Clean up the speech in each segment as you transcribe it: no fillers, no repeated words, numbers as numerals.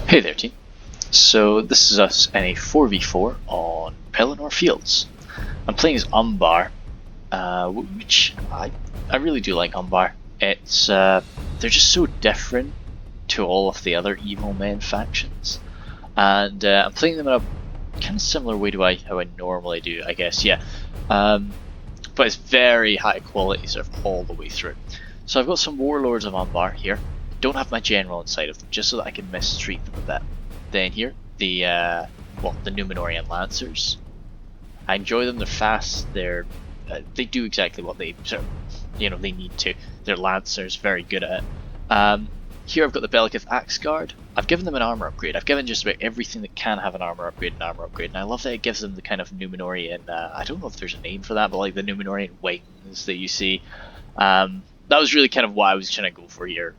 Hey there, team. So this is us in a 4v4 on Pelennor Fields. I'm playing as Umbar, which I really do like Umbar. It's they're just so different to all of the other evil men factions, and I'm playing them in a kind of similar way to how I normally do, I guess. Yeah, but it's very high quality, sort of all the way through. So I've got some warlords of Umbar here. Don't have my general inside of them, just so that I can mistreat them a bit. Then here, the Númenórean Lancers. I enjoy them. They're fast. They do exactly what they they need to. They're Lancers, very good at it. Here I've got the Bellicith Axe Guard. I've given them an armor upgrade. I've given just about everything that can have an armor upgrade, and I love that it gives them the kind of Númenórean. I don't know if there's a name for that, but like the Númenórean wings that you see. That was really kind of what I was trying to go for here.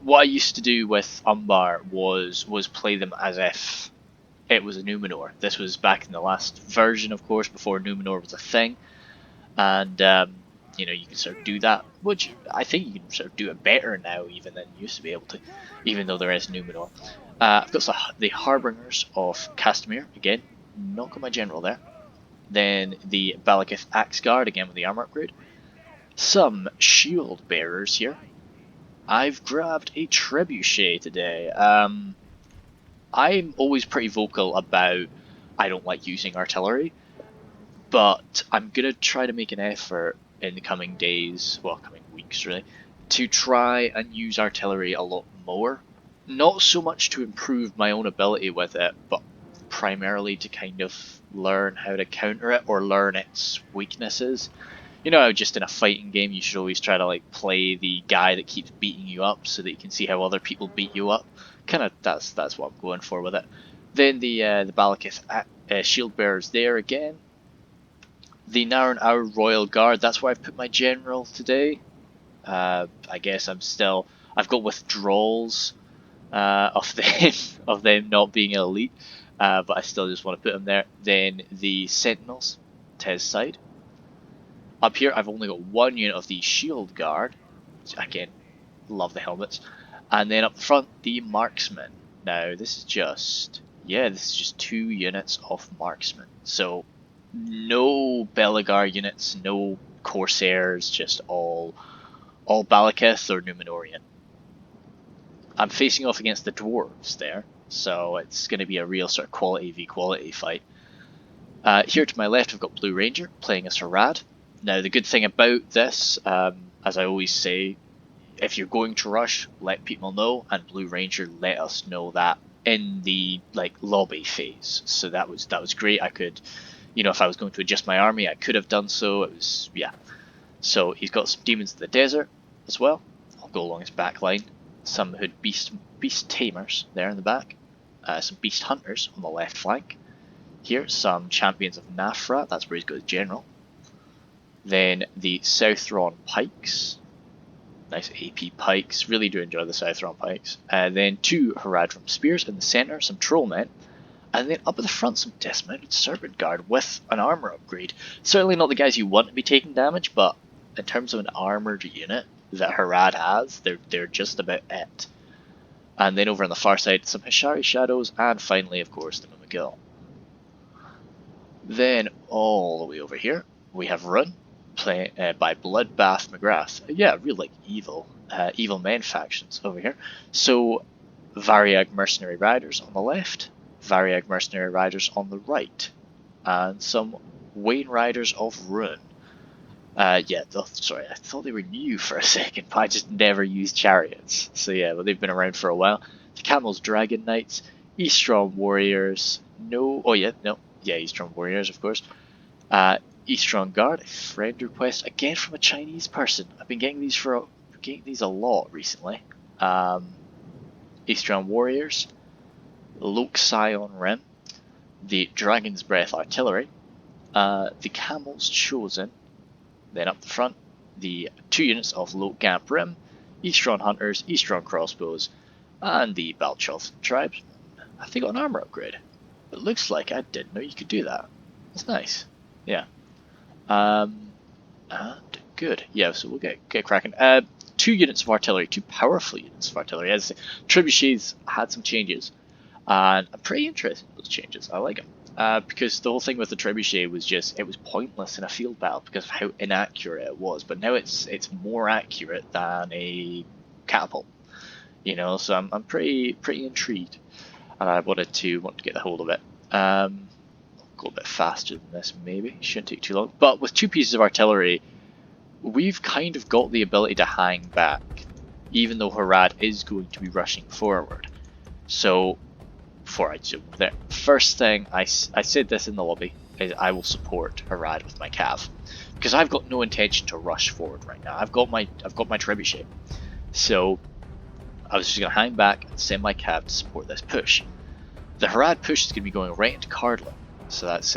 What I used to do with Umbar was play them as if it was a Númenor. This was back in the last version, of course, before Númenor was a thing, and you can sort of do that, which I think you can sort of do it better now even than you used to be able to, even though there is Númenor. I've got the Harbingers of Castamere, again, not got my general there. Then the Bellicith Axe Guard, again with the armor upgrade. Some shield bearers here. I've grabbed a trebuchet today. I'm always pretty vocal about I don't like using artillery, but I'm gonna try to make an effort in the coming days, well, coming weeks really, to try and use artillery a lot more. Not so much to improve my own ability with it, but primarily to kind of learn how to counter it or learn its weaknesses. You know how just in a fighting game you should always try to like play the guy that keeps beating you up so that you can see how other people beat you up. Kind of that's what I'm going for with it. Then the Bellicith shield bearers there again. The Naran Our Royal Guard. That's where I've put my general today. I guess I've got withdrawals of them of them not being elite, but I still just want to put them there. Then the Sentinels to his side. Up here, I've only got one unit of the Shield Guard, which again, love the helmets. And then up front, the Marksmen. Now, this is just 2 units of Marksmen. So, no Belegar units, no Corsairs, just all Bellicith or Númenórean. I'm facing off against the Dwarves there, so it's going to be a real sort of quality v quality fight. Here to my left, I've got Blue Ranger playing as Harad. Now, the good thing about this, as I always say, if you're going to rush, let people know, and Blue Ranger let us know that in the lobby phase. So that was great. I could, if I was going to adjust my army, I could have done so. It was So he's got some Demons of the Desert as well. I'll go along his back line. Some Hood Beast Tamers there in the back. Some Beast Hunters on the left flank. Here, some Champions of Nafra. That's where he's got his general. Then the Southron Pikes. Nice AP Pikes. Really do enjoy the Southron Pikes. Then 2 Haradrim Spears in the centre, some Trollmen. And then up at the front, some Dismounted Serpent Guard with an armour upgrade. Certainly not the guys you want to be taking damage, but in terms of an armoured unit that Harad has, they're just about it. And then over on the far side, some Hishari Shadows, and finally, of course, the Mumagil. Then all the way over here, we have Run. By Bloodbath McGrath. Yeah, real evil men factions over here. So Variag Mercenary Riders on the left, Variag Mercenary Riders on the right, and some Wayne Riders of Ruin. Sorry, I thought they were new for a second, but I just never used chariots. So yeah, but they've been around for a while. The Camel's Dragon Knights, Eastron Warriors. Eastron Warriors, of course. Eastron Guard, a friend request again from a Chinese person. I've been getting these a lot recently. Eastron Warriors, Lok Scion Rim, the Dragon's Breath Artillery, the Camel's Chosen. Then up the front, the 2 units of Lok Gamp Rim, Eastron Hunters, Eastron Crossbows, and the Balchoth Tribes. I think got an armor upgrade. It looks like I didn't know you could do that. That's nice. Yeah. And good. Yeah, so we'll get cracking. 2 2 units of artillery, 2 powerful units of artillery. As trebuchets had some changes, and I'm pretty interested in those changes. I like them because the whole thing with the trebuchet was just it was pointless in a field battle because of how inaccurate it was. But now it's more accurate than a catapult, you know. So I'm pretty intrigued, and I want to get a hold of it. I'll go a bit faster than this, maybe. Shouldn't take too long. But with 2 pieces of artillery, we've kind of got the ability to hang back, even though Harad is going to be rushing forward. So, before I zoom there, first thing, I said this in the lobby, is I will support Harad with my cav. Because I've got no intention to rush forward right now. I've got my trebuchet. So, I was just going to hang back and send my cav to support this push. The Harad push is going to be going right into Cardlin. So that's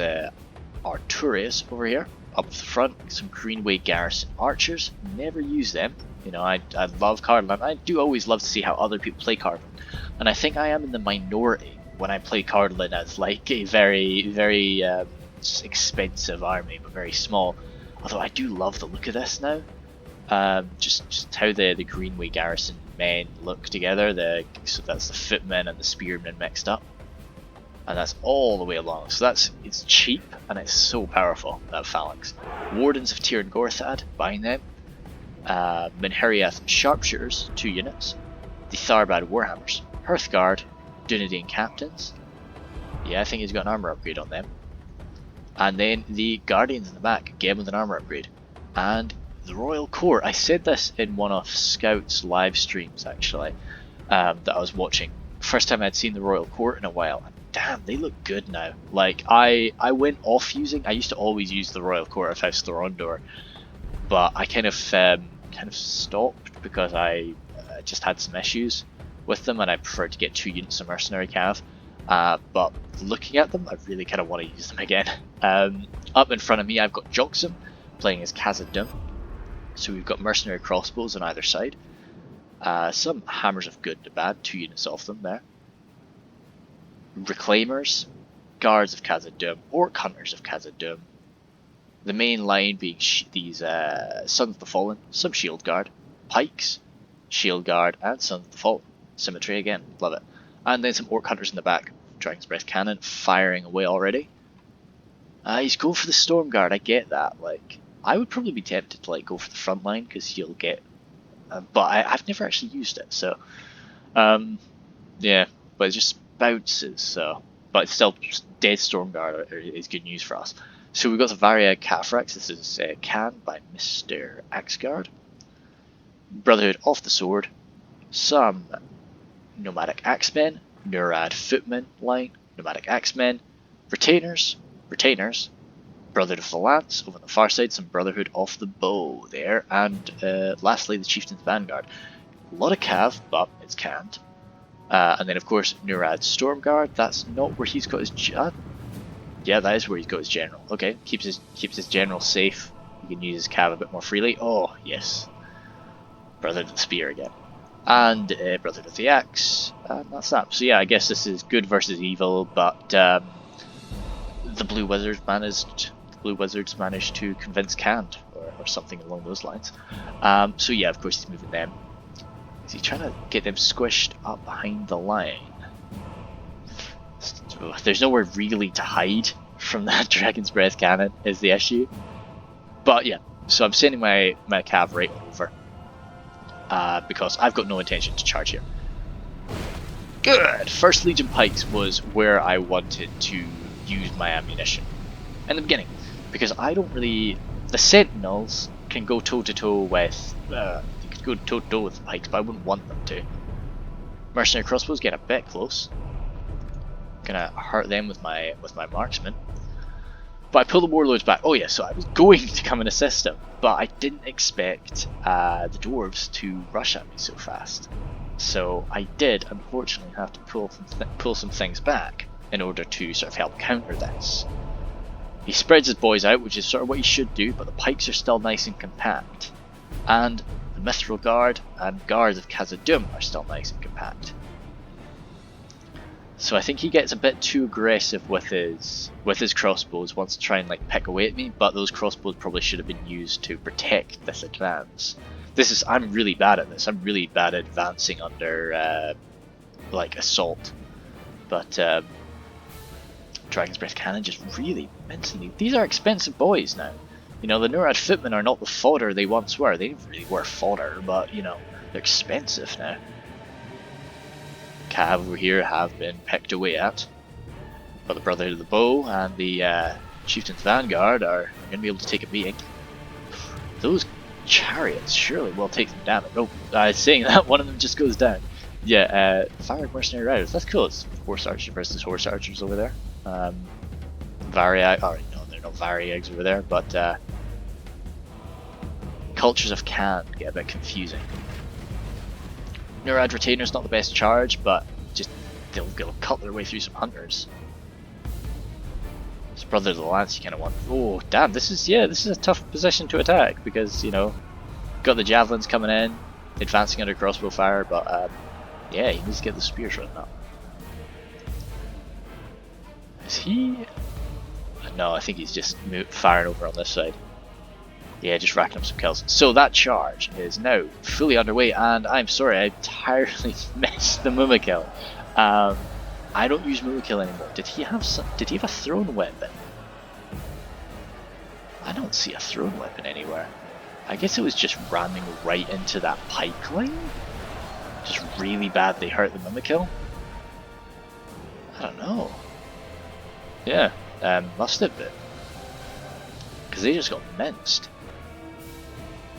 Arturius over here. Up the front, some Greenway Garrison archers. Never use them. You know, I love Cardlin. I do always love to see how other people play Cardlin. And I think I am in the minority when I play Cardlin as like a very, very expensive army, but very small. Although I do love the look of this now. Just how the Greenway Garrison men look together. So that's the footmen and the spearmen mixed up. And that's all the way along. So it's cheap and it's so powerful, that phalanx. Wardens of Tir and Gorthad, buying them. Minheriath Sharpshooters, 2 units. The Tharbad Warhammers. Hearthguard, Dunedain Captains. Yeah, I think he's got an armor upgrade on them. And then the Guardians in the back, again with an armor upgrade. And the Royal Court. I said this in one of Scout's live streams, actually, that I was watching. First time I'd seen the Royal Court in a while. Damn, they look good now. Like, I went off using... I used to always use the Royal Court of House Thorondor, but I kind of stopped because I just had some issues with them, and I preferred to get 2 units of Mercenary Cav. But looking at them, I really kind of want to use them again. Up in front of me, I've got Joxum, playing as Khazad Dum. So we've got Mercenary Crossbows on either side. Some Hammers of Good to Bad, 2 units of them there. Reclaimers, Guards of Khazad Dum, Orc Hunters of Khazad Dum. The main line being these Sons of the Fallen, some Shield Guard, Pikes, Shield Guard, and Sons of the Fallen. Symmetry again, love it. And then some Orc Hunters in the back, Dragon's Breath Cannon, firing away already. He's going for the Storm Guard, I get that. Like, I would probably be tempted to go for the front line, because you'll get... but I've never actually used it, so... yeah, but it just bounces, so... But it's still, Dead Storm Guard is good news for us. So we've got the Varia Cataphracts. This is Khan by Mr. Axeguard. Brotherhood of the Sword. Some Nomadic Axemen. Nurad Footmen line. Nomadic Axemen. Retainers. Brotherhood of the Lance. Over on the far side, some Brotherhood of the Bow there. And lastly, the Chieftain's Vanguard. A lot of cav, but it's canned. And then, of course, Nurad Stormguard. That's not where he's got his... yeah, that is where he's got his general. Okay, keeps his general safe. You can use his cav a bit more freely. Oh, yes. Brotherhood of the Spear again. And Brotherhood of the Axe. And that's that. So yeah, I guess this is good versus evil, but the Blue Wizards managed to convince Canned, or something along those lines. So yeah, of course he's moving them. Is he trying to get them squished up behind the line? There's nowhere really to hide from that Dragon's Breath Cannon is the issue. But yeah, so I'm sending my cav right over. Because I've got no intention to charge here. Good! First Legion Pikes was where I wanted to use my ammunition in the beginning. Because I don't really... The Sentinels can go toe-to-toe with... they could go toe-to-toe with the Pikes, but I wouldn't want them to. Mercenary Crossbows get a bit close. Gonna hurt them with my marksman. But I pull the Warlords back. Oh yeah, so I was going to come and assist them, but I didn't expect the Dwarves to rush at me so fast. So I did, unfortunately, have to pull some things back in order to sort of help counter this. He spreads his boys out, which is sort of what he should do, but the Pikes are still nice and compact. And the Mithril Guard and Guards of Khazad Dum are still nice and compact. So I think he gets a bit too aggressive with his crossbows, wants to try and pick away at me, but those crossbows probably should have been used to protect this advance. I'm really bad at this. I'm really bad at advancing under like assault, but Dragon's Breath Cannon just really mentally. These are expensive boys now. You know, the Nurad footmen are not the fodder they once were. They really were fodder, but you know, they're expensive now. Cav over here have been pecked away at, but the Brotherhood of the Bow and the Chieftain's Vanguard are going to be able to take a beating. Those chariots surely will take some damage. Oh, saying that, one of them just goes down. Yeah, Fire Mercenary Riders, that's cool. It's Horse Archers versus Horse Archers over there. Variag, oh no, they're not Variags over there, but Cultures of Khan get a bit confusing. Nurad Retainer's not the best charge, but just they'll cut their way through some hunters. It's Brother of the Lance you kind of want. Oh damn, this is a tough position to attack because you know, got the javelins coming in, advancing under crossbow fire, but yeah, he needs to get the spears running up. Is he? No, I think he's just firing over on this side. Yeah, just racking up some kills. So that charge is now fully underway, and I'm sorry, I entirely missed the Mumakil. I don't use Mumakil anymore. Did he have a thrown weapon? I don't see a thrown weapon anywhere. I guess it was just ramming right into that pike line. Just really badly hurt the Mumakil. I don't know. Yeah, must have been. Because they just got minced.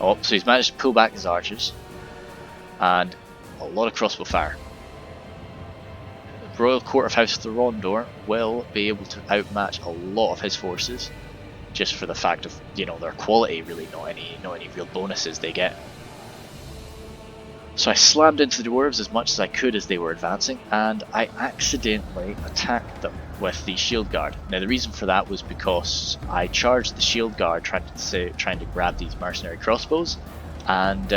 Oh, so he's managed to pull back his archers. And a lot of crossbow fire. The Royal Court of House Thorondor will be able to outmatch a lot of his forces. Just for the fact of, you know, their quality, really, not any real bonuses they get. So I slammed into the dwarves as much as I could as they were advancing, and I accidentally attacked them with the shield guard. Now the reason for that was because I charged the shield guard trying to grab these mercenary crossbows, and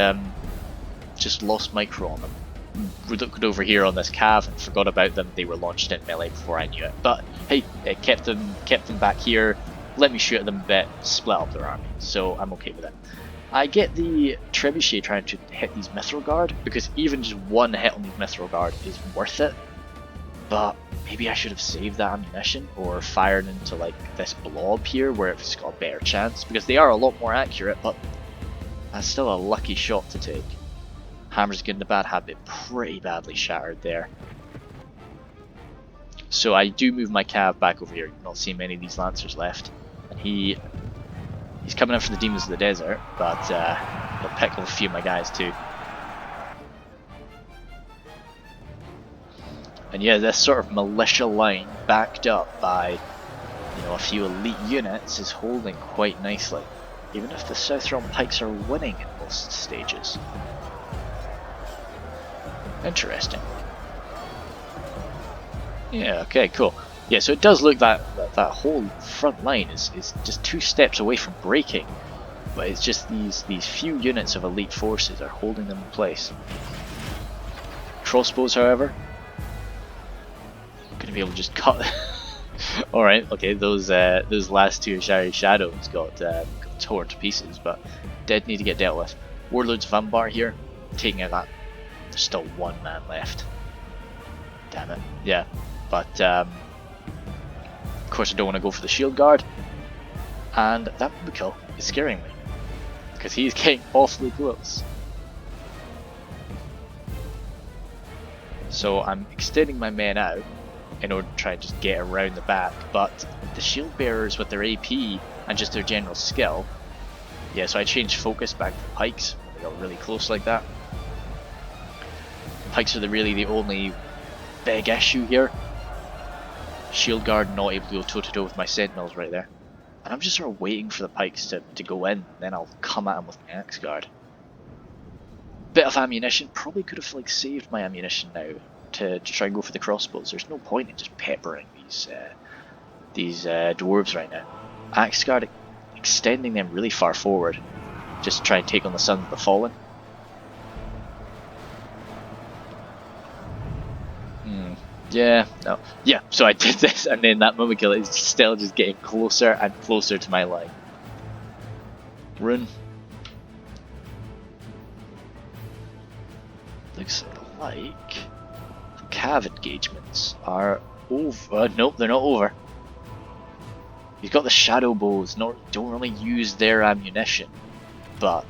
just lost micro on them. We looked over here on this cav and forgot about them. They were launched in melee before I knew it. But hey, it kept them back here. Let me shoot at them a bit, split up their army. So I'm okay with it. I get the trebuchet trying to hit these mithril guard, because even just one hit on these mithril guard is worth it. But maybe I should have saved that ammunition or fired into like this blob here where it's got a better chance, because they are a lot more accurate, but that's still a lucky shot to take. Hammer's Good and the Bad have been pretty badly shattered there. So I do move my cav back over here. You're not seeing many of these lancers left, and he's coming in for the Demons of the Desert, but he'll pick up a few of my guys too. And yeah, this sort of militia line, backed up by, you know, a few elite units, is holding quite nicely, even if the Southron Pikes are winning in most stages. Interesting. Yeah, okay, cool. Yeah, so it does look that whole front line is just 2 steps away from breaking, but it's just these few units of elite forces are holding them in place. Crossbows, however, I'm gonna be able to just cut. All right, okay, those last 2 Shari Shadows got torn to pieces, but dead need to get dealt with. Warlords of Umbar here, taking out that. There's still 1 man left. Damn it. Yeah, but of course I don't want to go for the shield guard, and that Mumakil is scaring me because he's getting awfully close. So I'm extending my men out in order to try and just get around the back, but the shield bearers with their AP and just their general skill, yeah, so I changed focus back to pikes. They got really close like that. Pikes are really the only big issue here. Shield guard not able to go toe to toe with my sentinels right there, and I'm just sort of waiting for the pikes to go in, then I'll come at them with my axe guard. Bit of ammunition, probably could have like saved my ammunition now to try and go for the crossbows. There's no point in just peppering these dwarves right now. Axe guard extending them really far forward, just to try and take on the Sons of the Fallen. Yeah, no. Yeah, so I did this, and then that Mumakil is still just getting closer and closer to my line. Rune. like the cav engagements are over. Nope, they're not over. He's got the shadow bows, don't really use their ammunition, but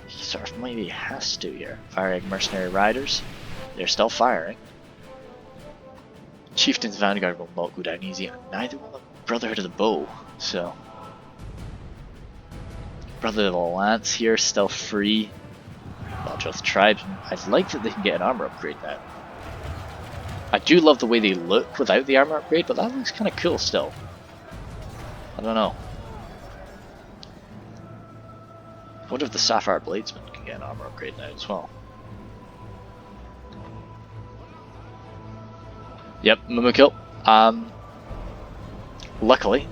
he sort of maybe has to here. Firing mercenary riders, they're still firing. Chieftain's Vanguard will not go down easy, and neither will the Brotherhood of the Bow, so... Brotherhood of the Lance here, still free. Lodge with Tribesmen. I like that they can get an armor upgrade now. I do love the way they look without the armor upgrade, but that looks kind of cool still. I don't know. I wonder if the Sapphire Bladesman can get an armor upgrade now as well. Yep, Mumukill. Luckily,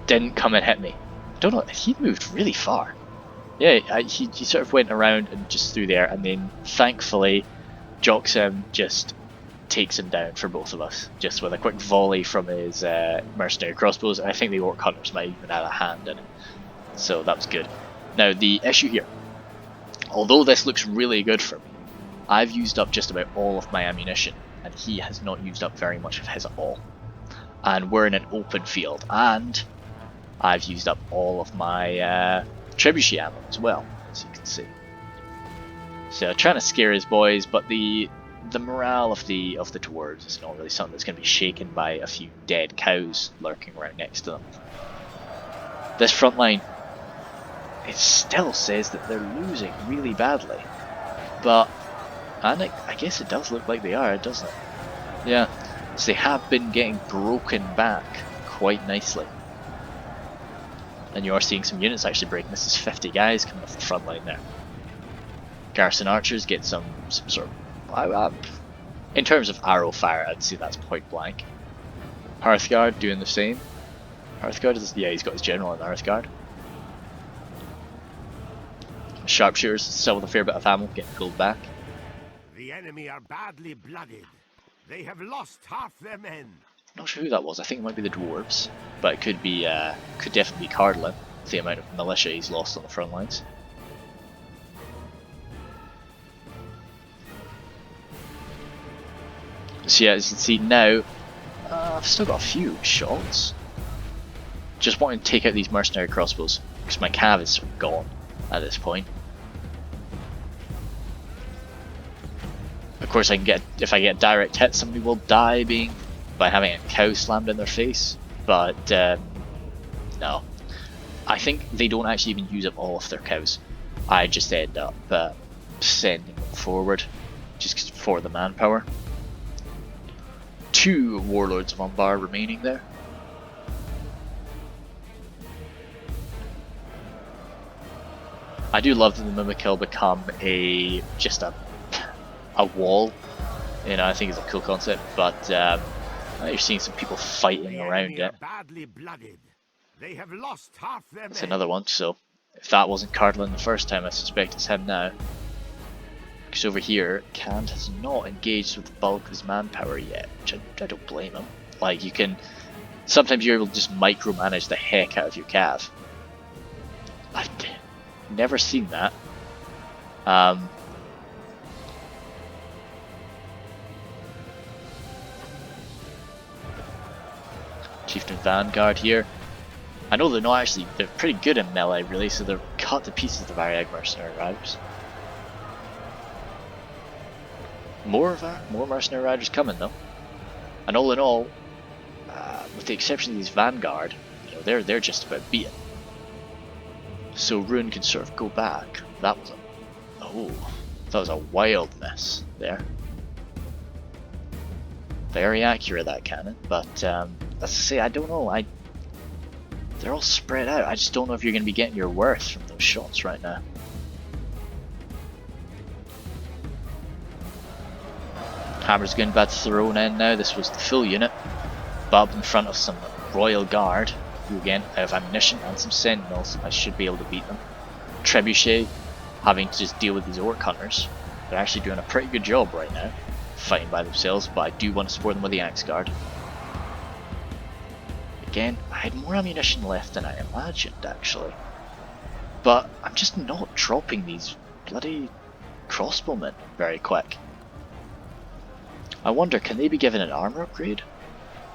didn't come and hit me. Don't know, he moved really far. Yeah, he sort of went around and just through there, and then thankfully, Joxem just takes him down for both of us, just with a quick volley from his mercenary crossbows. I think the Orc Hunters might even have a hand in it, so that was good. Now the issue here, although this looks really good for me, I've used up just about all of my ammunition, and he has not used up very much of his at all. And we're in an open field, and I've used up all of my trebuchet ammo as well, as you can see. So trying to scare his boys, but the morale of the dwarves is not really something that's going to be shaken by a few dead cows lurking right next to them. This front line, it still says that they're losing really badly, but I guess it does look like they are, doesn't it? Yeah, so they have been getting broken back quite nicely. And you are seeing some units actually breaking. This is 50 guys coming off the front line there. Garrison archers get some sort of... in terms of arrow fire, I'd say that's point blank. Hearthguard doing the same. Hearthguard is... yeah, he's got his general in the Hearthguard. Sharpshooters still with a fair bit of ammo getting pulled back. The enemy are badly blooded. They have lost half their men. Not sure who that was. I think it might be the dwarves, but it could be, could definitely be Cardlin, with the amount of militia he's lost on the front lines. So yeah, as you can see now, I've still got a few shots. Just wanting to take out these mercenary crossbows, because my cav is sort of gone at this point. Of course, I can get, if I get a direct hit, somebody will die by having a cow slammed in their face, but no. I think they don't actually even use up all of their cows. I just end up sending them forward, just for the manpower. 2 warlords of Umbar remaining there. I do love that the Mimikill become just a wall. You know, I think it's a cool concept, but you're seeing some people fighting around it. It's another one, so if that wasn't Cardlin the first time, I suspect it's him now. Because over here, Cand has not engaged with the bulk of his manpower yet, which I don't blame him. Like, you can... sometimes you're able to just micromanage the heck out of your cav. I've never seen that. Chieftain Vanguard here. I know they're not actually, they're pretty good in melee really, so they're cut to pieces the Variag mercenary riders. More mercenary riders coming though. And all in all, with the exception of these Vanguard, you know, they're just about beaten. So Ruin can sort of go back. That was a wild miss there. Very accurate, that cannon, but as I say, I don't know. They're all spread out. I just don't know if you're going to be getting your worth from those shots right now. Hammer's going about thrown in now. This was the full unit, but in front of some Royal Guard, who again have ammunition and some sentinels. I should be able to beat them. Trebuchet having to just deal with these Orc Hunters. They're actually doing a pretty good job right now, fighting by themselves, but I do want to support them with the Axe Guard. Again, I had more ammunition left than I imagined actually, but I'm just not dropping these bloody crossbowmen very quick. I wonder, can they be given an armor upgrade?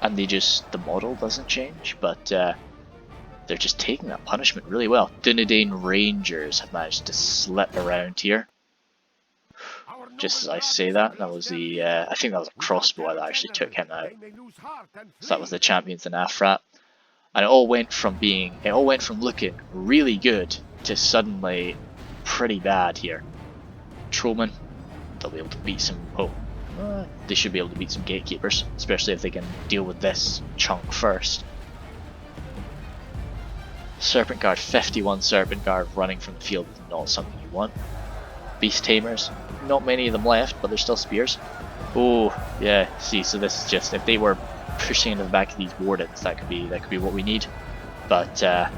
And the model doesn't change, but they're just taking that punishment really well. Dunedain Rangers have managed to slip around here. Just as I say that, that was the, I think that was a crossbow that actually took him out. So that was the champions in Afrat. And it all went from looking really good to suddenly pretty bad here. Trollmen, they'll be able to beat some, they should be able to beat some gatekeepers, especially if they can deal with this chunk first. Serpent Guard, 51 Serpent Guard running from the field is not something you want. Beast Tamers, not many of them left, but there's still spears. Oh, yeah, see, so this is just, if they were pushing into the back of these wardens, that could be what we need. But I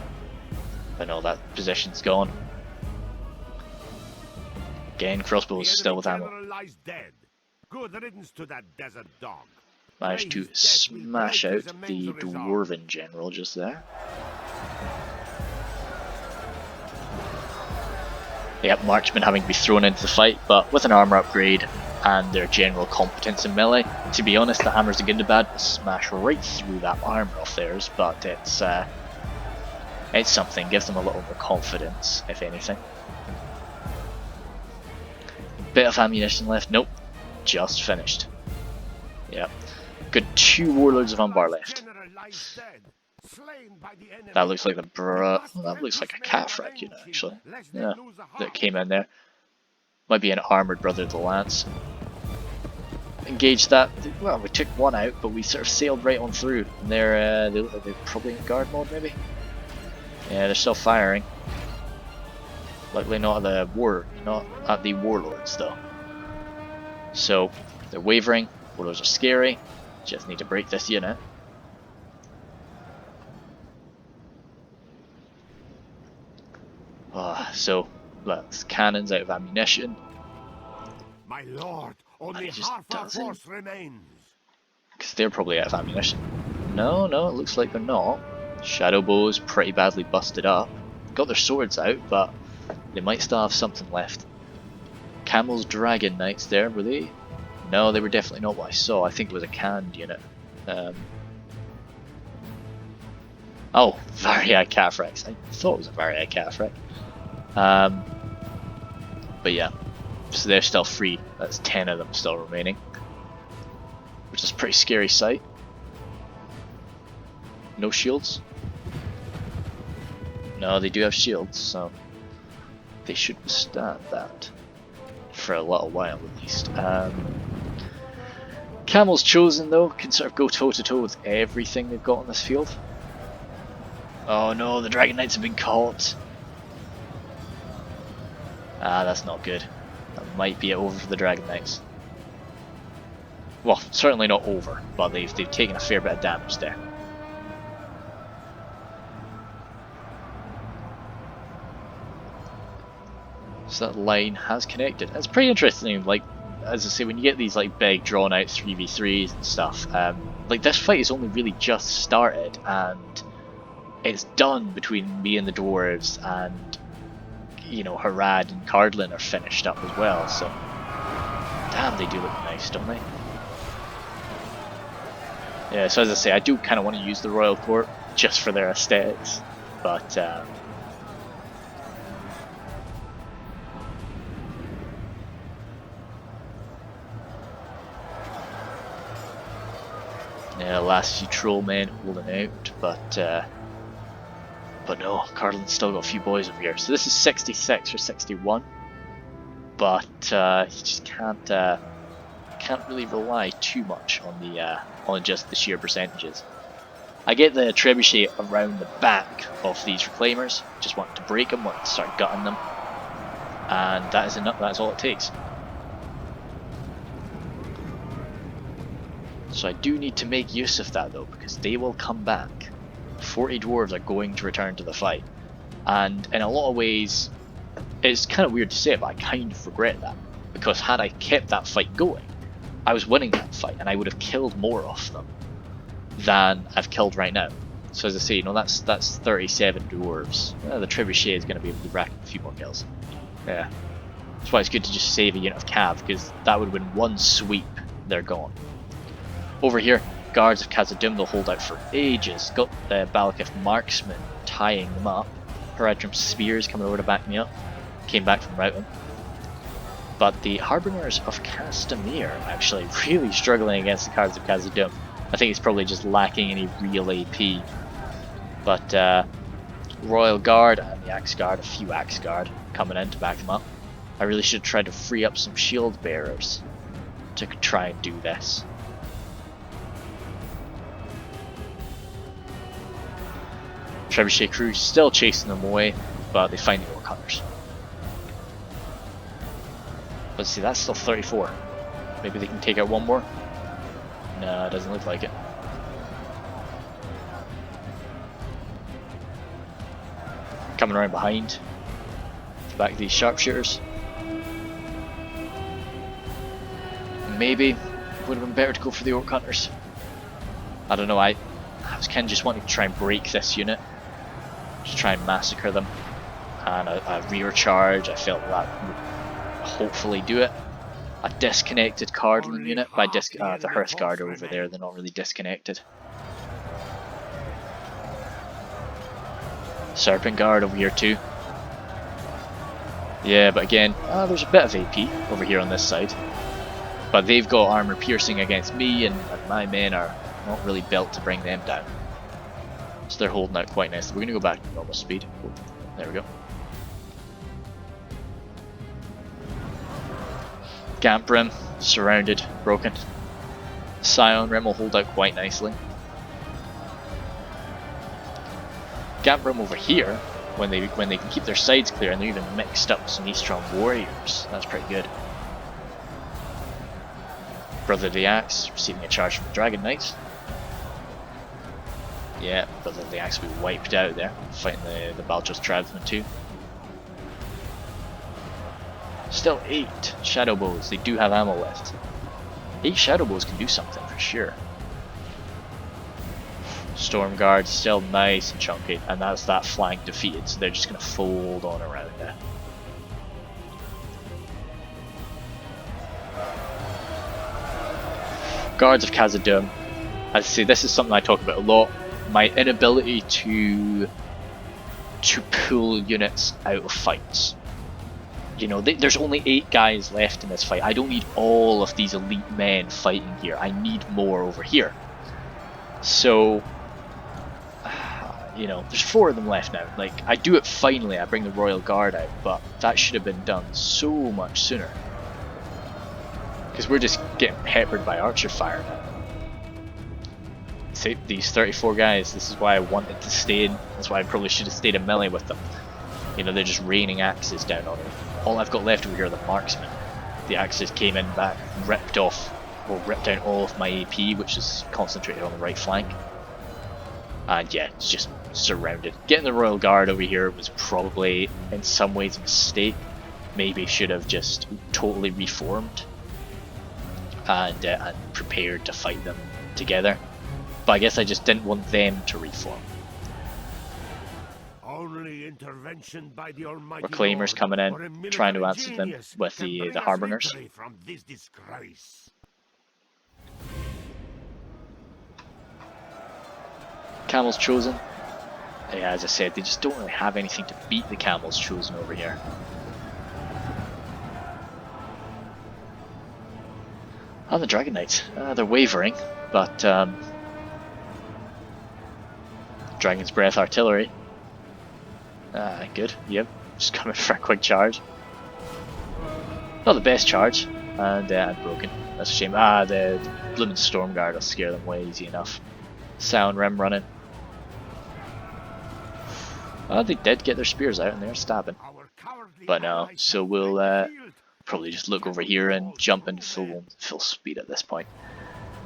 know that position's gone. Again, crossbows still with ammo. Good riddance to that desert dog. Managed to smash out the Dwarven general just there. Yep, marksmen having to be thrown into the fight, but with an armor upgrade and their general competence in melee, to be honest, the hammers of Gundabad will smash right through that armor of theirs, but it's something, gives them a little more confidence, if anything. Bit of ammunition left, nope, just finished. Yep, good 2 Warlords of Umbar left. That looks like that looks like a catfrack unit actually. Yeah, that came in there. Might be an armored brother of the lance. Engaged that. Well, we took one out, but we sort of sailed right on through. And they're probably in guard mode, maybe. Yeah, they're still firing. Luckily not at the warlords though. So they're wavering. Warlords are scary. Just need to break this unit. So that's cannons out of ammunition. My lord, only half our force remains. Because they're probably out of ammunition. No, it looks like they're not. Shadow bows pretty badly busted up. Got their swords out, but they might still have something left. Camel's Dragon Knights there, were they? No, they were definitely not what I saw. I think it was a canned unit. Oh, Varia Catfrax. I thought it was a Varia Catfrax. But yeah, so they're still free. That's 10 of them still remaining, which is a pretty scary sight. No shields? No, they do have shields, so they should withstand that for a little while at least. Camel's Chosen though can sort of go toe to toe with everything they've got on this field. Oh no, the Dragon Knights have been caught. Ah, that's not good. That might be it over for the Dragon Knights. Well, certainly not over, but they've taken a fair bit of damage there. So that line has connected. It's pretty interesting, like, as I say, when you get these like big drawn out 3v3s and stuff, like this fight has only really just started and it's done between me and the dwarves, and you know, Harad and Cardlin are finished up as well, so damn, they do look nice, don't they? Yeah, so as I say, I do kind of want to use the Royal Court just for their aesthetics, but yeah, last few troll men holding out, but no, Cardlin's still got a few boys over here. So this is 66 or 61, but you just can't really rely too much on just the sheer percentages. I get the trebuchet around the back of these reclaimers, just want to break them, want to start gutting them, and that is enough. That's all it takes. So I do need to make use of that though, because they will come back. 40 dwarves are going to return to the fight, and in a lot of ways it's kind of weird to say it, but I kind of regret that, because had I kept that fight going, I was winning that fight and I would have killed more of them than I've killed right now. So as I say, you know, that's 37 dwarves. The trebuchet is going to be able to rack up a few more kills. Yeah, That's why it's good to just save a unit of cav, because that would have been one sweep, they're gone. Over here, Guards of Khazad Dum, they'll hold out for ages. Got the Balakith marksmen tying them up. Heredrum spears coming over to back me up. Came back from routing. But the Harbingers of Castamere actually really struggling against the Guards of Khazad Dum. I think it's probably just lacking any real AP. But Royal Guard and the Axe Guard, a few Axe Guard coming in to back them up. I really should try to free up some shield bearers to try and do this. Trebuchet crew still chasing them away, but they find the Orc Hunters. But see, that's still 34. Maybe they can take out one more? No, it doesn't look like it. Coming around behind to back these sharpshooters. Maybe it would have been better to go for the Orc Hunters. I don't know, I was kind of just wanting to try and break this unit. Just try and massacre them. And a rear charge, I felt that would hopefully do it. A disconnected Cardling unit by the Hearth Guard are over there, they're not really disconnected. Serpent Guard over here too. Yeah, but again, there's a bit of AP over here on this side. But they've got armor piercing against me, and my men are not really built to bring them down. So they're holding out quite nicely. We're going to go back to normal speed. Oh, there we go. Gamp Rim, surrounded, broken. Scion Rim will hold out quite nicely. Gamp Rim over here, when they can keep their sides clear, and they're even mixed up with some Eastron warriors. That's pretty good. Brother of the Axe receiving a charge from the Dragon Knights. Yeah, Brother of the Axe will be wiped out there, fighting the Balchos Tribesmen too. Still 8 Shadow Bows, they do have ammo left. 8 Shadow Bows can do something for sure. Storm Guard still nice and chunky, and that's that flank defeated, so they're just going to fold on around there. Guards of Khazad Dum, as I say, this is something I talk about a lot. My inability to pull units out of fights. You know, there's only 8 guys left in this fight. I don't need all of these elite men fighting here. I need more over here. So, you know, there's 4 of them left now. Like, I do it finally, I bring the Royal Guard out, but that should have been done so much sooner. Because we're just getting peppered by archer fire now. See, these 34 guys, this is why I wanted to stay in, that's why I probably should have stayed in melee with them. You know, they're just raining axes down on me. All I've got left over here are the marksmen. The axes came in back, ripped down all of my AP, which is concentrated on the right flank. And yeah, it's just surrounded. Getting the Royal Guard over here was probably, in some ways, a mistake. Maybe should have just totally reformed and prepared to fight them together. But I guess I just didn't want them to reform. Only intervention by the Almighty Reclaimers Lord, coming in, or a trying to military answer them genius with can the bring us Harbingers. victory from this disgrace. Camels Chosen. Yeah, as I said, they just don't really have anything to beat the Camels Chosen over here. And the Dragon Knights, they're wavering, but Dragon's Breath Artillery. Good, yep, just coming for a quick charge. Not the best charge, and broken. That's a shame. The blooming Storm Guard will scare them way easy enough. Sound Rim running. They did get their spears out and they're stabbing. But no, so we'll probably just look over here and jump into full speed at this point.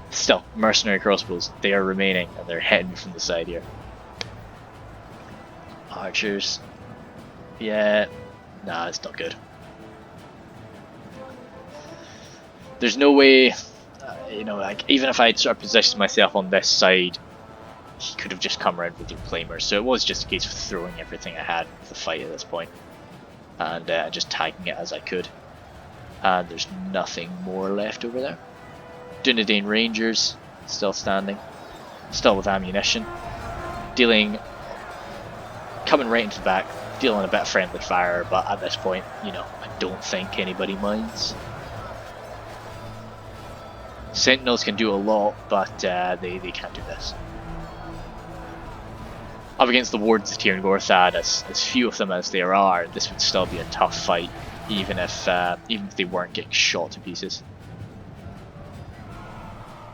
Still, mercenary crossbows, they are remaining and they're heading from the side here. Archers. Yeah, nah, it's not good. There's no way, you know, like even if I had sort of positioned myself on this side, he could have just come around with the Reclaimers. So it was just a case of throwing everything I had into the fight at this point and just tagging it as I could. and there's nothing more left over there. Dunedain Rangers, still standing, still with ammunition, coming right into the back, dealing a bit of friendly fire, but at this point, you know, I don't think anybody minds. Sentinels can do a lot, but they can't do this. Up against the wards of Tir Gorthad, as few of them as there are, this would still be a tough fight, even if they weren't getting shot to pieces.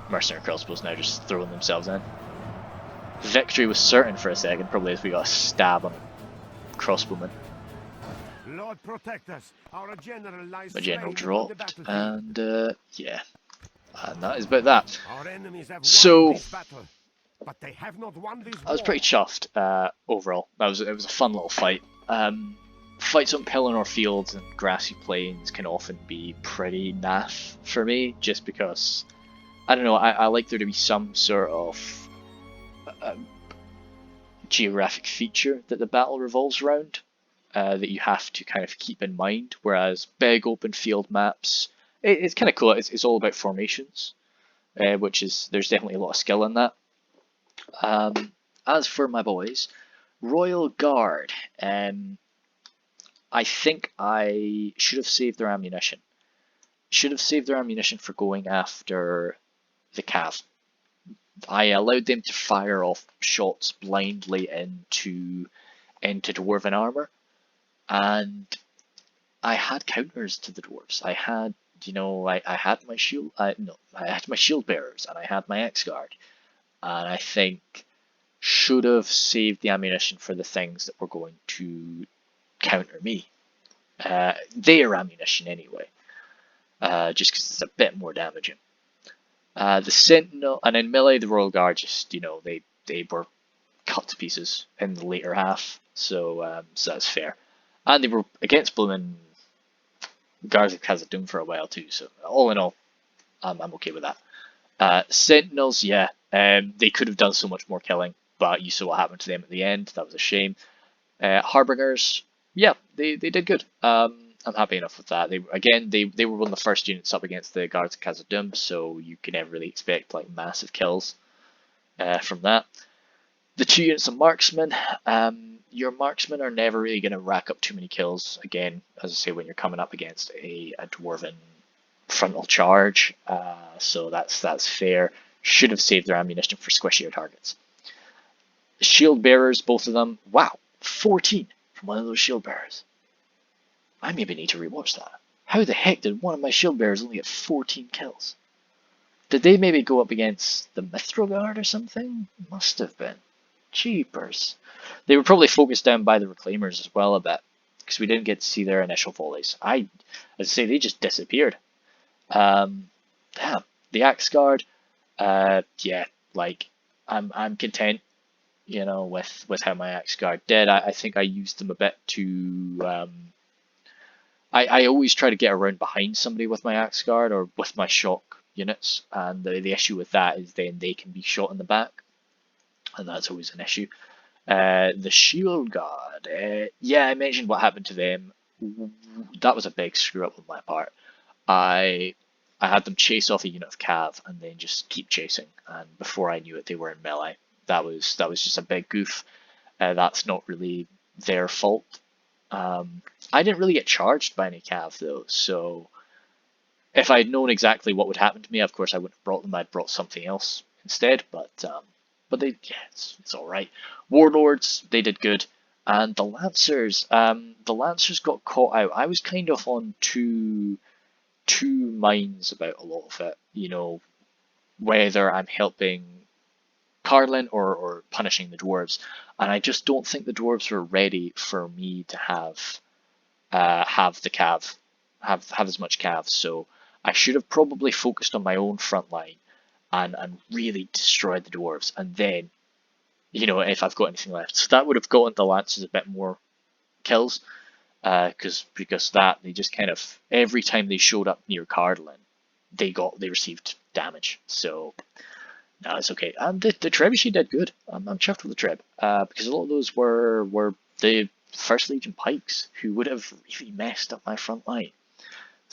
Mercenary crossbows now just throwing themselves in. Victory was certain for a second, probably as we got a stab on a crossbowman. Lord protect us. Our general lies My general slain upon the dropped, battlefield. and yeah, and that is about that. Our enemies have So won this battle, but they have not won this I was war. pretty chuffed overall. It was a fun little fight. Fights on Pelennor fields and grassy plains can often be pretty naff for me, just because I don't know. I like there to be some sort of geographic feature that the battle revolves around that you have to kind of keep in mind. Whereas big open field maps, it's kind of cool. It's all about formations, which is there's definitely a lot of skill in that. As for my boys, Royal Guard. I think I should have saved their ammunition. Should have saved their ammunition for going after the Cav. I allowed them to fire off shots blindly into dwarven armor, and I had counters to the dwarves. I had, you know, I had my shield. I had my shield bearers, and I had my X guard, and I think should have saved the ammunition for the things that were going to counter me. Their ammunition anyway, just because it's a bit more damaging. The Sentinel, and in melee, the Royal Guard just, you know, they were cut to pieces in the later half, so that's fair. And they were against blooming Dwarves of Khazad Dum for a while too, so all in all, I'm okay with that. Sentinels, yeah, they could have done so much more killing, but you saw what happened to them at the end. That was a shame. Harbingers, yeah, they did good. I'm happy enough with that. They were one of the first units up against the Guards of Khazad Dum, so you can never really expect like massive kills from that. The 2 units of marksmen, your marksmen are never really going to rack up too many kills. Again, as I say, when you're coming up against a dwarven frontal charge, so that's fair. Should have saved their ammunition for squishier targets. The shield bearers, both of them, wow, 14 from one of those shield bearers. I maybe need to rewatch that. How the heck did one of my shield bearers only get 14 kills? Did they maybe go up against the Mithril Guard or something? Must have been. Jeepers. They were probably focused down by the Reclaimers as well a bit, because we didn't get to see their initial volleys. As I say, they just disappeared. Damn. The Axe Guard, yeah, like, I'm content, you know, with how my Axe Guard did. I think I used them a bit to I always try to get around behind somebody with my Axe Guard or with my shock units, and the issue with that is then they can be shot in the back, and that's always an issue. The Shield Guard, yeah, I mentioned what happened to them. That was a big screw up on my part. I had them chase off a unit of Cav and then just keep chasing, and before I knew it, they were in melee. That was just a big goof. That's not really their fault. I didn't really get charged by any Cav though, so if I'd known exactly what would happen to me, of course I wouldn't have brought them. I'd brought something else instead. But yeah, it's all right. Warlords, they did good, and the Lancers got caught out. I was kind of on two minds about a lot of it. You know, whether I'm helping Carlin or punishing the dwarves, and I just don't think the dwarves were ready for me to have the cav, have as much cav. So I should have probably focused on my own front line and really destroyed the dwarves, and then, you know, if I've got anything left, so that would have gotten the lancers a bit more kills, because that they just kind of every time they showed up near Carlin, they received damage. So no, it's okay. And the trebuchet did good. I'm chuffed with the treb, because a lot of those were the First Legion pikes who would have really messed up my front line.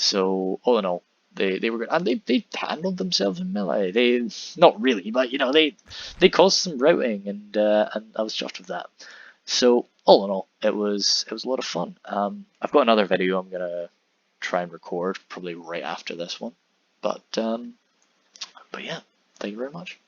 So all in all, they were good, and they handled themselves in melee. They not really, but you know they caused some routing, and I was chuffed with that. So all in all, it was a lot of fun. I've got another video I'm gonna try and record probably right after this one, but yeah, thank you very much.